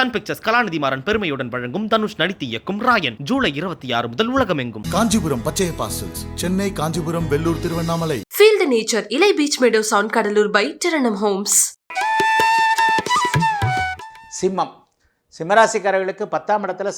Sun pictures கலாநிதி மாறன் பெருமையுடன் வழங்கும் தனுஷ் நடித்து இயக்கும் ராயன் ஜூலை 26 முதல் உலகமெங்கும். Kanchipuram Pachaiyappa Silks, Chennai, Kanchipuram, Vellore, Tiruvannamalai. Feel the nature. Ilai Beach Meadows on Kadalur by Tiranam Homes. சிம்மம் சிம்மராசிக்காரர்களுக்கு 10ஆம் இடத்துல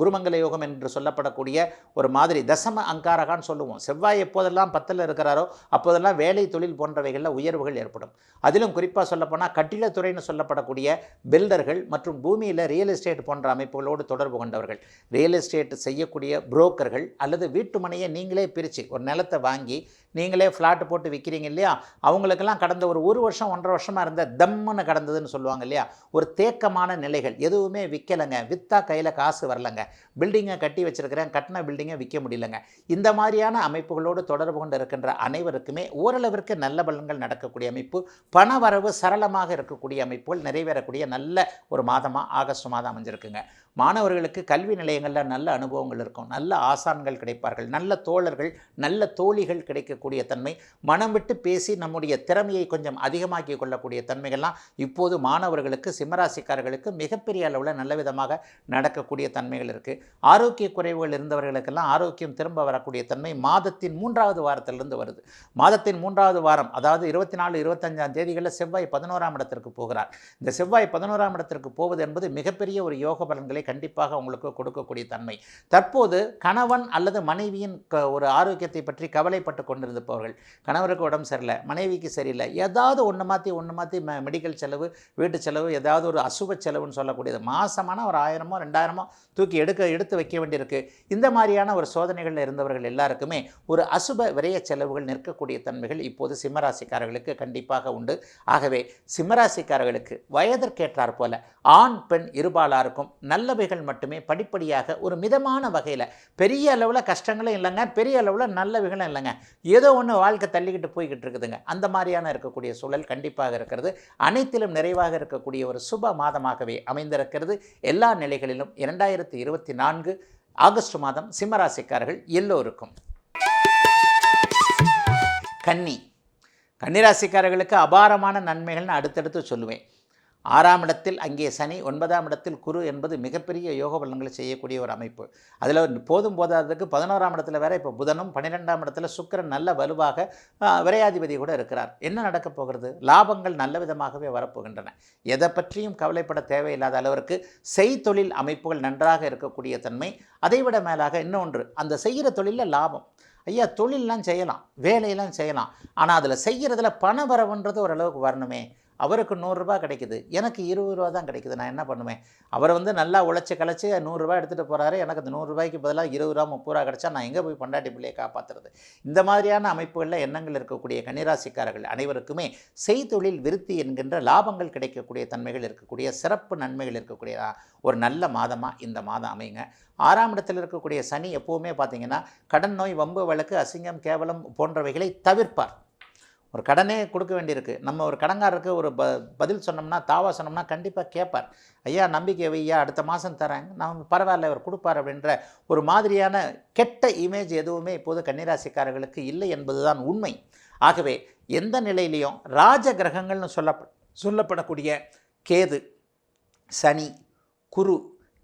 குருமங்கல யோகம் என்று சொல்லப்படக்கூடிய ஒரு மாதிரி தசம அங்காரகான்னு சொல்லுவோம். செவ்வாய் எப்போதெல்லாம் 10ல் இருக்கிறாரோ அப்போதெல்லாம் வேலை தொழில் போன்றவைகளில் உயர்வுகள் ஏற்படும். அதிலும் குறிப்பாக சொல்லப்போனால் கட்டிடத்துறைன்னு சொல்லப்படக்கூடிய பில்டர்கள் மற்றும் பூமியில் ரியல் எஸ்டேட் போன்ற அமைப்புகளோடு தொடர்பு கொண்டவர்கள், ரியல் எஸ்டேட் செய்யக்கூடிய புரோக்கர்கள் அல்லது வீட்டு மனையை நீங்களே பிரித்து ஒரு நிலத்தை வாங்கி நீங்களே ஃப்ளாட்டு போட்டு விற்கிறீங்க இல்லையா, அவங்களுக்கெல்லாம் கடந்த ஒரு வருஷம் 1.5 வருஷமாக இருந்த தம்முன்னு கடந்ததுன்னு சொல்லுவாங்க இல்லையா, ஒரு தேக்கமான நிலைகள், எதுவுமே விற்கலைங்க, விற்றா கையில் காசு வரலைங்க, பில்டிங்கை கட்டி வச்சுருக்கிறேன், கட்டின பில்டிங்கை விற்க முடியலைங்க, இந்த மாதிரியான அமைப்புகளோடு தொடர்பு கொண்டு இருக்கின்ற அனைவருக்குமே ஓரளவிற்கு நல்ல பலன்கள் நடக்கக்கூடிய அமைப்பு, பண வரவு சரளமாக இருக்கக்கூடிய அமைப்புகள் நிறைவேறக்கூடிய நல்ல ஒரு மாதமாக ஆகஸ்ட் மாதம் அமைஞ்சிருக்குங்க. மாணவர்களுக்கு கல்வி நிலையங்களில் நல்ல அனுபவங்கள் இருக்கும், நல்ல ஆசான்கள் கிடைப்பார்கள், நல்ல தோழர்கள் நல்ல தோழிகள் கிடைக்கக்கூடிய தன்மை, மனம் விட்டு பேசி நம்முடைய திறமையை கொஞ்சம் அதிகமாக்கி கொள்ளக்கூடிய தன்மைகள்லாம் இப்போது மாணவர்களுக்கு சிம்மராசிக்காரர்களுக்கு மிகப்பெரிய அளவில் நல்ல விதமாக நடக்கக்கூடிய தன்மைகள் இருக்குது. ஆரோக்கிய குறைவுகள் இருந்தவர்களுக்கெல்லாம் ஆரோக்கியம் திரும்ப வரக்கூடிய தன்மை மாதத்தின் 3வது வாரத்திலிருந்து வருது. மாதத்தின் 3வது வாரம், அதாவது 24, 25ஆம் தேதிகளில் செவ்வாய் 11ஆம் இடத்திற்கு போகிறார். இந்த செவ்வாய் 11ஆம் இடத்திற்கு போவது என்பது மிகப்பெரிய ஒரு யோக பலன்களை கண்டிப்பாக உங்களுக்கு கொடுக்கக்கூடிய தன்மை. தற்போது கணவன் அல்லது மனைவியின் ஒரு ஆரோக்கியத்தை பற்றி கவலைப்பட்டு கொண்டிருப்பவர்கள், கணவருக்கு உடம்பு சரியில்லை, மனைவிக்கு சரியில்லை, ஏதாவது ஒன்று மாற்றி மெடிக்கல் செலவு, வீட்டு செலவு, ஏதாவது ஒரு அசுப செலவுன்னு சொல்லக்கூடியது, மாசமான ஒரு 1000மோ 2000மோ தூக்கி எடுத்து வைக்க வேண்டியிருக்கு. இந்த மாதிரியான ஒரு சோதனைகளில் இருந்தவர்கள் எல்லாருக்குமே ஒரு அசுப விரய செலவுகள் நிற்கக்கூடிய தன்மைகள் இப்போது சிம்மராசிக்காரர்களுக்கு கண்டிப்பாக உண்டு. ஆகவே சிம்மராசிக்காரர்களுக்கு வயதிற்கேற்றார் போல ஆண் பெண் இருபாலாருக்கும் நல்லவைகள் மட்டுமே படிப்படியாக ஒரு மிதமான வகையில், பெரிய அளவில் கஷ்டங்களும் இல்லைங்க, பெரிய அளவில் நல்லவைகளும் இல்லைங்க, ஏதோ ஒன்று வாழ்க்கை தள்ளிக்கிட்டு போய்கிட்டு இருக்குதுங்க, அந்த மாதிரியான இருக்கக்கூடிய சூழல் கண்டிப்பாக இருக்கிறது. அனைத்திலும் நிறைவாக இருக்கக்கூடிய ஒரு சுப மாதமாகவே அமைந்திருக்கிறது. எல்லா நிலைகளிலும் 2024 ஆகஸ்ட் மாதம் சிம்மராசிக்காரர்கள் எல்லோருக்கும். கன்னிராசிக்காரர்களுக்கு அபாரமான நன்மைகள்னு அடுத்தடுத்து சொல்லுவேன். 6ஆம் இடத்தில் அங்கே சனி, 9ஆம் இடத்தில் குரு என்பது மிகப்பெரிய யோக பலன்களை செய்யக்கூடிய ஒரு அமைப்பு. அதில் போதாததுக்கு 11ஆம் இடத்துல வேற இப்போ புதனும், 12ஆம் இடத்துல சுக்கிரன் நல்ல வலுவாக விரையாதிபதி கூட இருக்கிறார். என்ன நடக்கப் போகிறது? லாபங்கள் நல்ல விதமாகவே வரப்போகின்றன. எதை பற்றியும் கவலைப்பட தேவையில்லாத அளவிற்கு செய்தொழில் அமைப்புகள் நன்றாக இருக்கக்கூடிய தன்மை. அதைவிட மேலாக இன்னொன்று, அந்த செய்கிற தொழிலில் லாபம். ஐயா, தொழிலெலாம் செய்யலாம், வேலையெல்லாம் செய்யலாம், ஆனால் அதில் செய்கிறதுல பண வரவுன்றது ஓரளவுக்கு வரணுமே. அவருக்கு 100 ரூபா கிடைக்குது, எனக்கு 20 ரூபா தான் கிடைக்குது, நான் என்ன பண்ணுவேன்? அவர் நல்லா உழைச்சி கலைச்சி 100 ரூபா எடுத்துகிட்டு போகிறாரு, எனக்கு அந்த 100 ரூபாய்க்கு பதிலாக 20 ரூபா 30 ரூபா கிடச்சா நான் எங்கே போய் பொண்டாட்டி பிள்ளையை காப்பாற்றுறது? இந்த மாதிரியான அமைப்புகளில் எண்ணங்கள் இருக்கக்கூடிய கன்னிராசிக்காரர்கள் அனைவருக்குமே செய்தொழில் விருத்தி என்கின்ற லாபங்கள் கிடைக்கக்கூடிய தன்மைகள் இருக்கக்கூடிய சிறப்பு நன்மைகள் இருக்கக்கூடிய ஒரு நல்ல மாதமாக இந்த மாதம் அமைங்க. 6ஆம் இடத்தில் இருக்கக்கூடிய சனி எப்போவுமே பார்த்திங்கன்னா கடன் நோய், வம்பு வழக்கு, அசிங்கம், கேவலம் போன்றவைகளை தவிர்ப்பார். ஒரு கடனே கொடுக்க வேண்டியிருக்கு, நம்ம ஒரு கடன்காரருக்கு ஒரு பதில் சொன்னோம்னா, தாவா சொன்னோம்னா கண்டிப்பாக கேட்பார். ஐயா நம்பிக்கை வையா, அடுத்த மாதம் தரேன், நான் பரவாயில்ல அவர் கொடுப்பார் அப்படின்ற ஒரு மாதிரியான கெட்ட இமேஜ் எதுவுமே இப்போது கன்னிராசிக்காரர்களுக்கு இல்லை என்பதுதான் உண்மை. ஆகவே எந்த நிலையிலையும் ராஜ கிரகங்கள்னு சொல்லப்படக்கூடிய கேது, சனி, குரு,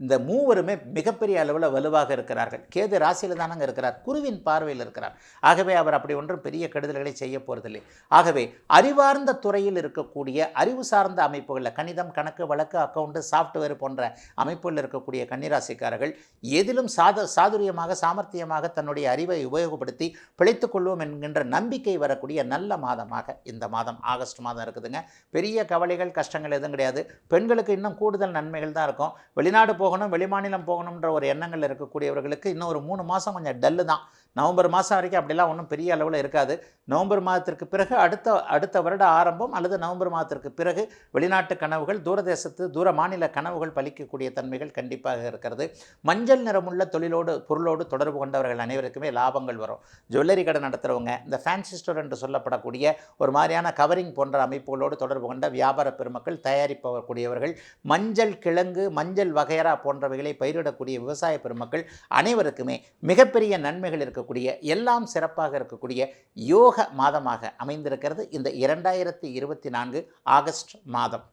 இந்த மூவருமே மிகப்பெரிய அளவில் வலுவாக இருக்கிறார்கள். கேது ராசியில் தானங்க இருக்கிறார், குருவின் பார்வையில் இருக்கிறார். ஆகவே அவர் அப்படி ஒன்றும் பெரிய கெடுதல்களை செய்ய போகிறதில்லை. ஆகவே அறிவார்ந்த துறையில் இருக்கக்கூடிய அறிவு சார்ந்த அமைப்புகளில் கணிதம், கணக்கு, வழக்கு, அக்கௌண்ட்டு, சாஃப்ட்வேர் போன்ற அமைப்புகளில் இருக்கக்கூடிய கன்னிராசிக்காரர்கள் எதிலும் சாதுரியமாக சாமர்த்தியமாக தன்னுடைய அறிவை உபயோகப்படுத்தி பிழைத்துக் கொள்வோம் என்கின்ற நம்பிக்கை வரக்கூடிய நல்ல மாதமாக இந்த மாதம் ஆகஸ்ட் மாதம் இருக்குதுங்க. பெரிய கவலைகள் கஷ்டங்கள் எதுவும் கிடையாது. பெண்களுக்கு இன்னும் கூடுதல் நன்மைகள் தான் இருக்கும். வெளிநாடு போகணும், வெளிமாநிலம் போகணுன்ற ஒரு எண்ணங்கள் இருக்கக்கூடியவர்களுக்கு இன்னும் ஒரு 3 மாதம் கொஞ்சம் டல்லு தான். நவம்பர் மாதம் வரைக்கும் அப்படிலாம் ஒன்றும் பெரிய அளவில் இருக்காது. நவம்பர் மாதத்திற்கு பிறகு அடுத்த வருட ஆரம்பம் அல்லது நவம்பர் மாதத்திற்கு பிறகு வெளிநாட்டு கனவுகள், தூர மாநில கனவுகள் பலிக்கக்கூடிய தன்மைகள் கண்டிப்பாக இருக்கிறது. மஞ்சள் நிறமுள்ள பொருளோடு தொடர்பு கொண்டவர்கள் அனைவருக்குமே லாபங்கள் வரும். ஜுவல்லரி கடை நடத்துகிறவங்க, இந்த ஃபேன்சி ஸ்டோர் என்று சொல்லப்படக்கூடிய ஒரு மாதிரியான கவரிங் போன்ற அமைப்புகளோடு தொடர்பு கொண்ட வியாபார பெருமக்கள், தயாரிப்பவக்கூடியவர்கள், மஞ்சள் கிழங்கு, மஞ்சள் வகையரா போன்றவைகளை பயிரிடக்கூடிய விவசாய பெருமக்கள் அனைவருக்குமே மிகப்பெரிய நன்மைகள் இருக்கக்கூடிய, எல்லாம் சிறப்பாக இருக்கக்கூடிய யோக மாதமாக அமைந்திருக்கிறது இந்த 2024 ஆகஸ்ட் மாதம்.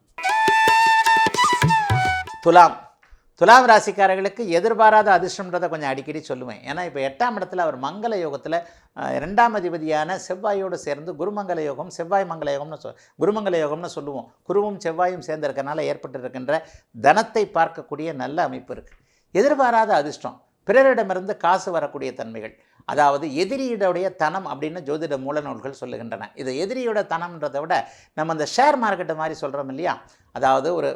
துலாம் ராசிக்காரர்களுக்கு எதிர்பாராத அதிர்ஷ்டம்ன்றதை கொஞ்சம் அடிக்கடி சொல்லுவேன். ஏன்னா இப்போ 8ஆம் இடத்துல அவர் மங்கள யோகத்தில் 2ஆம் அதிபதியான செவ்வாயோடு சேர்ந்து குருமங்கல யோகம், செவ்வாய் மங்கள யோகம்னு குருமங்கல யோகம்னு சொல்லுவோம். குருவும் செவ்வாயும் சேர்ந்திருக்கனால ஏற்பட்டிருக்கின்ற தனத்தை பார்க்கக்கூடிய நல்ல அமைப்பு இருக்குது. எதிர்பாராத அதிர்ஷ்டம், பிறரிடமிருந்து காசு வரக்கூடிய தன்மைகள், அதாவது எதிரியுடைய தனம் அப்படின்னு ஜோதிட மூல நூல்கள் சொல்லுகின்றன. இது எதிரியோட தனம்ன்றதை விட நம்ம இந்த ஷேர் மார்க்கெட்டு மாதிரி சொல்கிறோம் இல்லையா, அதாவது ஒரு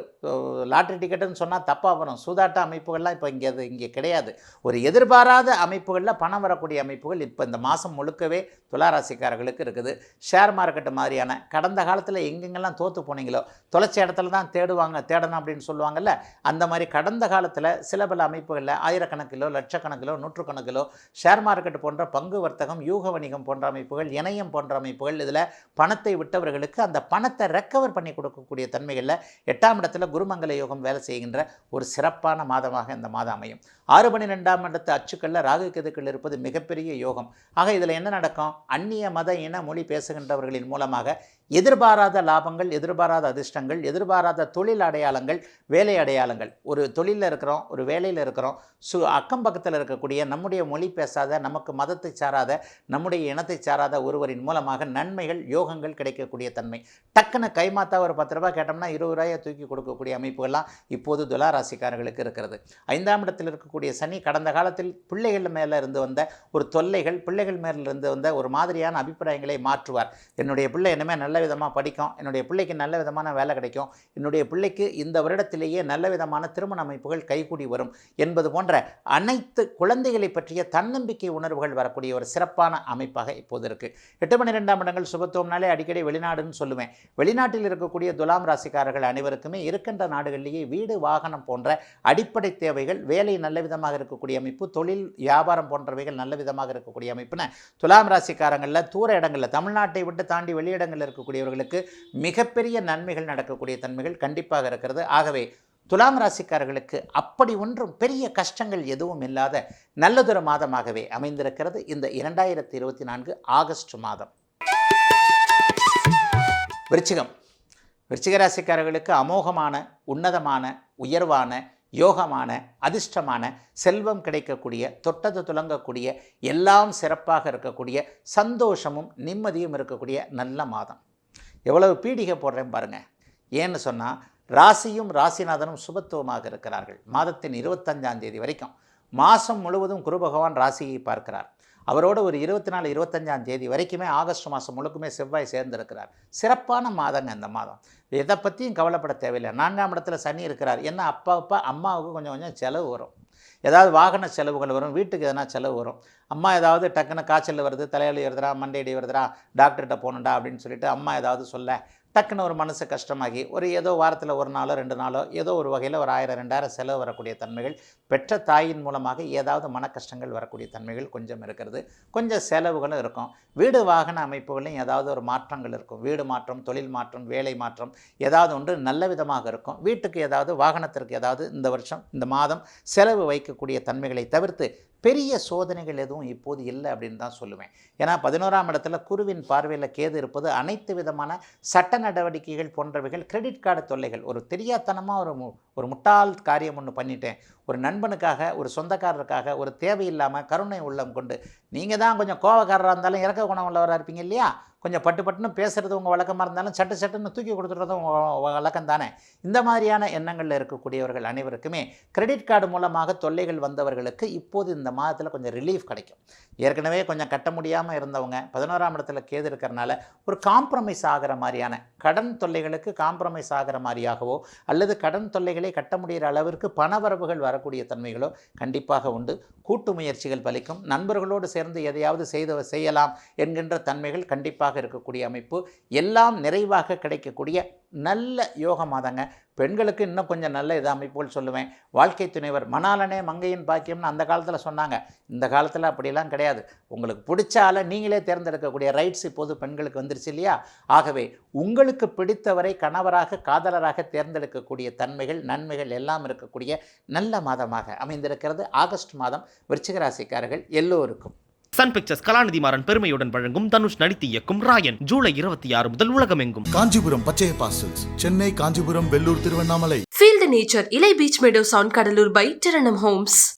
லாட்ரி டிக்கெட்டுன்னு சொன்னால் தப்பாக வரும். சூதாட்ட அமைப்புகள்லாம் இப்போ இங்கே கிடையாது. ஒரு எதிர்பாராத அமைப்புகளில் பணம் வரக்கூடிய அமைப்புகள் இப்போ இந்த மாதம் முழுக்கவே துளாராசிக்காரர்களுக்கு இருக்குது. ஷேர் மார்க்கெட்டு மாதிரியான கடந்த காலத்தில் எங்கெங்கெல்லாம் தோற்று போனீங்களோ, தொலைச்ச இடத்துல தான் தேடணும் அப்படின்னு சொல்லுவாங்கள்ல, அந்த மாதிரி கடந்த காலத்தில் சில பல அமைப்புகளில் ஆயிரக்கணக்கிலோ லட்சக்கணக்கிலோ நூற்றுக்கணக்கிலோ ஷேர் மார்க்கெட் போன்ற பங்கு வர்த்தகம், யூக வணிகம் போன்ற அமைப்புகள், இணையம் போன்ற அமைப்புகள், இதில் பணத்தை விட்டவர்களுக்கு அந்த பணத்தை ரெக்கவர் பண்ணி கொடுக்கக்கூடிய தன்மைகளில் 8ஆம் இடத்துல குருமங்கல யோகம் வேலை செய்கின்ற ஒரு சிறப்பான மாதமாக இந்த மாதம் அமையும். 6-12ஆம் இடத்து அச்சுக்களில் ராகு கேதுக்கள் இருப்பது மிகப்பெரிய யோகம். ஆக இதில் என்ன நடக்கும்? அந்நிய மத இன மொழி பேசுகின்றவர்களின் மூலமாக எதிர்பாராத லாபங்கள், எதிர்பாராத அதிர்ஷ்டங்கள், எதிர்பாராத தொழில் அடையாளங்கள், வேலை அடையாளங்கள். ஒரு தொழிலில் இருக்கிறோம், ஒரு வேலையில் இருக்கிறோம், அக்கம் பக்கத்தில் இருக்கக்கூடிய நம்முடைய மொழி பேசாத, நமக்கு மதத்தை சாராத, நம்முடைய இனத்தை சாராத ஒருவரின் மூலமாக நன்மைகள், யோகங்கள் கிடைக்கக்கூடிய தன்மை. டக்குன்னு கைமாத்தா ஒரு 10 ரூபாய் கேட்டோம்னா 20 ரூபாயை தூக்கி கொடுக்கக்கூடிய அமைப்புகள்லாம் இப்போது துளாராசிக்காரர்களுக்கு இருக்கிறது. 5ஆம் இடத்தில் இருக்கக்கூடிய சனி கடந்த காலத்தில் பிள்ளைகள் மேலே இருந்து வந்த ஒரு தொல்லைகள், பிள்ளைகள் மேலே இருந்து வந்த ஒரு மாதிரியான அபிப்பிராயங்களை மாற்றுவார். என்னுடைய பிள்ளை இனிமேல் நல்ல விதமாக படிக்கும், என்னுடைய பிள்ளைக்கு நல்ல விதமான வேலை கிடைக்கும், என்னுடைய பிள்ளைக்கு இந்த வருடத்திலேயே நல்ல விதமான திருமண அமைப்புகள் கைகூடி வரும் என்பது போன்ற அனைத்து குழந்தைகளை பற்றிய தன்னம்பிக்கை உணர்வுகள் வரக்கூடிய ஒரு சிறப்பான அமைப்பாக இப்போது இருக்குது. 8-12ஆம் இடங்கள் சுபத்துவம்னாலே அடிக்கடி வெளிநாடுன்னு சொல்லுவேன். வெளிநாட்டில் இருக்கக்கூடிய துலாம் ராசிக்காரர்கள் அனைவருக்குமே இருக்கின்ற நாடுகளிலேயே வீடு, வாகனம் போன்ற அடிப்படை தேவைகள், வேலை நல்ல விதமாக இருக்கக்கூடிய அமைப்பு, தொழில் வியாபாரம் போன்றவைகள் நல்ல விதமாக இருக்கக்கூடிய அமைப்புன்னு துலாம் ராசிக்காரங்களில் தூர இடங்களில், தமிழ்நாட்டை விட்டு தாண்டி வெளியிடங்களில் இருக்கக்கூடியவர்களுக்கு மிகப்பெரிய நன்மைகள் நடக்கக்கூடிய தன்மைகள் கண்டிப்பாக இருக்கிறது. ஆகவே துலாம் ராசிக்காரர்களுக்கு அப்படி ஒன்றும் பெரிய கஷ்டங்கள் எதுவும் இல்லாத நல்லதொரு மாதமாகவே அமைந்திருக்கிறது இந்த 2024 ஆகஸ்ட் மாதம். விருச்சிக ராசிக்காரர்களுக்கு அமோகமான, உன்னதமான, உயர்வான, யோகமான, அதிர்ஷ்டமான, செல்வம் கிடைக்கக்கூடிய, தொட்டது துலங்கக்கூடிய, எல்லாம் சிறப்பாக இருக்கக்கூடிய, சந்தோஷமும் நிம்மதியும் இருக்கக்கூடிய நல்ல மாதம். எவ்வளவு பீடிகை போடுறேன் பாருங்கள். ஏன்னு சொன்னால் ராசியும் ராசிநாதனும் சுபத்துவமாக இருக்கிறார்கள். மாதத்தின் 25ஆம் தேதி வரைக்கும் மாதம் முழுவதும் குரு பகவான் ராசியை பார்க்கிறார். அவரோட ஒரு 24, 25ஆம் தேதி வரைக்குமே ஆகஸ்ட் மாதம் முழுக்குமே செவ்வாய் சேர்ந்திருக்கிறார். சிறப்பான மாதங்க இந்த மாதம். எதை பற்றியும் கவலைப்பட தேவையில்லை. 4ஆம் இடத்துல சனி இருக்கிறார். என்ன அம்மாவுக்கு கொஞ்சம் செலவு வரும், ஏதாவது வாகன செலவுகள் வரும், வீட்டுக்கு எதனா செலவு வரும். அம்மா ஏதாவது டக்குன்னு காய்ச்சல் வருது, தலைவலி வருதுடா, மண்டையடி வருதுடா, டாக்டர்கிட்ட போகணுண்டா அப்படின்னு சொல்லிட்டு அம்மா ஏதாவது சொல்ல டக்குன்னு ஒரு மனசு கஷ்டமாகி ஒரு ஏதோ வாரத்தில் 1 நாளோ 2 நாளோ ஏதோ ஒரு வகையில் ஒரு 1000-2000 செலவு வரக்கூடிய தன்மைகள், பெற்ற தாயின் மூலமாக ஏதாவது மன கஷ்டங்கள் வரக்கூடிய தன்மைகள் கொஞ்சம் இருக்கிறது. கொஞ்சம் செலவுகளும் இருக்கும். வீடு வாகன அமைப்புகளையும் ஏதாவது ஒரு மாற்றங்கள் இருக்கும். வீடு மாற்றம், தொழில் மாற்றம், வேலை மாற்றம் ஏதாவது ஒன்று நல்ல விதமாக இருக்கும். வீட்டுக்கு ஏதாவது, வாகனத்திற்கு ஏதாவது இந்த வருஷம், இந்த மாதம் செலவு வைக்கக்கூடிய தன்மைகளை தவிர்த்து பெரிய சோதனைகள் எதுவும் இப்போது இல்லை அப்படின்னு தான் சொல்லுவேன். ஏன்னா 11ஆம் இடத்துல குருவின் பார்வையில் கேது இருப்பது அனைத்து விதமான சட்ட நடவடிக்கைகள் போன்றவைகள், கிரெடிட் கார்டு தொல்லைகள், ஒரு தெரியாத்தனமாக ஒரு முட்டாள் காரியம் ஒன்று பண்ணிட்டேன், ஒரு நண்பனுக்காக, ஒரு சொந்தக்காரருக்காக, ஒரு தேவையில்லாமல் கருணை உள்ளம் கொண்டு, நீங்கள் தான் கொஞ்சம் கோவக்காரராக இருந்தாலும் இறக்க குணம் உள்ளவராக இருப்பீங்க இல்லையா, கொஞ்சம் பட்டுன்னு பேசுகிறது உங்கள் வழக்கமாக இருந்தாலும் சட்டுன்னு தூக்கி கொடுத்துறதும் உங்கள் வழக்கம் தானே. இந்த மாதிரியான எண்ணங்களில் இருக்கக்கூடியவர்கள் அனைவருக்குமே கிரெடிட் கார்டு மூலமாக தொல்லைகள் வந்தவர்களுக்கு இப்போது இந்த மாதத்தில் கொஞ்சம் ரிலீஃப் கிடைக்கும். ஏற்கனவே கொஞ்சம் கட்ட முடியாமல் இருந்தவங்க 11ஆம் இடத்துல கேது இருக்கிறனால ஒரு காம்ப்ரமைஸ் ஆகிற மாதிரியான, கடன் தொல்லைகளுக்கு காம்ப்ரமைஸ் ஆகிற மாதிரியாகவோ அல்லது கடன் தொல்லைகளை கட்ட முடிகிற அளவிற்கு பணவரவுகள் வரக்கூடிய தன்மைகளோ கண்டிப்பாக உண்டு. கூட்டு முயற்சிகள் பலிக்கும். நண்பர்களோடு சேர்ந்து எதையாவது செய்யலாம் என்கின்ற தன்மைகள் கண்டிப்பாக இருக்கக்கூடிய அமைப்பு. எல்லாம் நிறைவாக கிடைக்கக்கூடிய நல்ல யோக மாதங்க. பெண்களுக்கு இன்னும் கொஞ்சம் நல்ல அமைப்புகள் சொல்லுவேன். வாழ்க்கை துணைவர் மணாலனே மங்கையின் பாக்கியம்னு அந்த காலத்தில் சொன்னாங்க. இந்த காலத்தில் அப்படிலாம் கிடையாது. உங்களுக்கு பிடிச்ச ஆளை நீங்களே தேர்ந்தெடுக்கக்கூடிய ரைட்ஸ் இப்போது பெண்களுக்கு வந்துருச்சு இல்லையா. ஆகவே உங்களுக்கு பிடித்தவரை கணவராக, காதலராக தேர்ந்தெடுக்கக்கூடிய தன்மைகள், நன்மைகள் எல்லாம் இருக்கக்கூடிய நல்ல மாதமாக அமைந்திருக்கிறது ஆகஸ்ட் மாதம் விருச்சிக ராசிக்காரர்கள் எல்லோருக்கும். சன் பிக்சர்ஸ் கலாநிதி மாறன் பெருமையுடன் வழங்கும் தனுஷ் நடித்து இயக்கும் ராயன் ஜூலை 26 முதல் உலகமெங்கும். Kanchipuram Pachaiyappa Silks, Chennai, Kanchipuram, Vellore, Tiruvannamalai. Feel the nature. Ilay Beach Meadows on Kadalur by Taranam Homes.